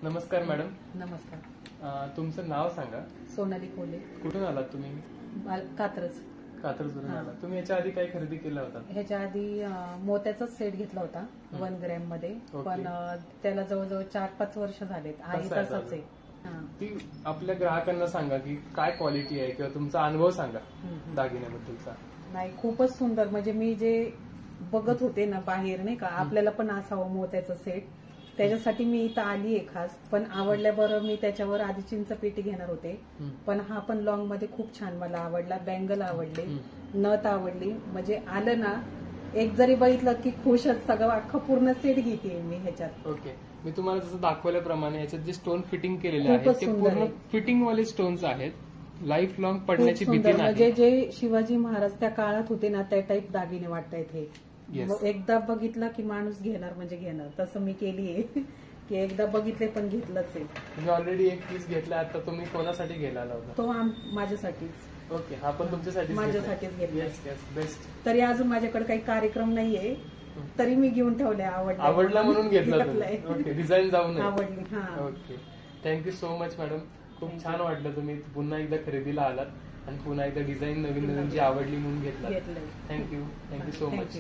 नमस्कार मॅडम. नमस्कार. तुमचं नाव सांगा. सोनाली कोले, कुठून आलात तुम्ही? कात्रज. कात्रजवरून आलात. तुम्ही याच्या आधी काही खरेदी केला होता? ह्याच्या आधी मोत्याचाच सेट घेतला होता 1 ग्रॅम मध्ये, पण त्याला जवळजवळ 4-5 वर्ष झालेत. आहे तसाच आहे. ती आपल्या ग्राहकांना सांगा की काय क्वालिटी आहे किंवा तुमचा अनुभव सांगा दागिन्याबद्दलचा. नाही, खूपच सुंदर. म्हणजे मी जे बघत होते ना बाहेर, नाही का, आपल्याला पण असावं मोत्याचं सेट, त्याच्यासाठी मी इथं आली आहे खास. पण आवडल्याबरोबर मी त्याच्यावर आधी चिंचपेटी घेणार होते, पण हा पण लॉंग मध्ये खूप छान मला आवडला. बँगल आवडले, नथ आवडली. म्हणजे आलं ना, एक जरी बघितलं की खुशच. सगळं अख्खा पूर्ण सेट घेते मी ह्याच्यात. ओके. मी तुम्हाला जसं दाखवल्याप्रमाणे याच्यात जे स्टोन फिटिंग केलेले आहेत ते पूर्ण फिटिंग वाले स्टोन्स आहेत. लाईफ लॉंग पडण्याची भीती नाही. म्हणजे जे शिवाजी महाराज त्या काळात होते ना, त्या टाईप दागिने वाटतायत हे. एकदा बघितलं की माणूस घेणार म्हणजे घेणार. तसं मी केली आहे की एकदा बघितले पण घेतलंच आहे. तुम्ही ऑलरेडी एक पीस घेतला. आता तुम्ही कोणासाठी घ्यायला होता? तो माझ्यासाठीच. ओके. हा पण तुमच्यासाठी? माझ्यासाठीच घेतला. बेस्ट. तरी अजून माझ्याकडे काही कार्यक्रम नाहीये, तरी मी घेऊन ठेवले. आवडला म्हणून घेतला. ओके. डिझाईन जाऊन आवडली. Okay. Thank you so much madam. खूप छान वाटलं. तुम्ही पुन्हा एकदा खरेदीला आलात आणि पुन्हा एकदा डिझाईन नवीन जी आवडली म्हणून घेतला. घेतलंय. Thank you so much.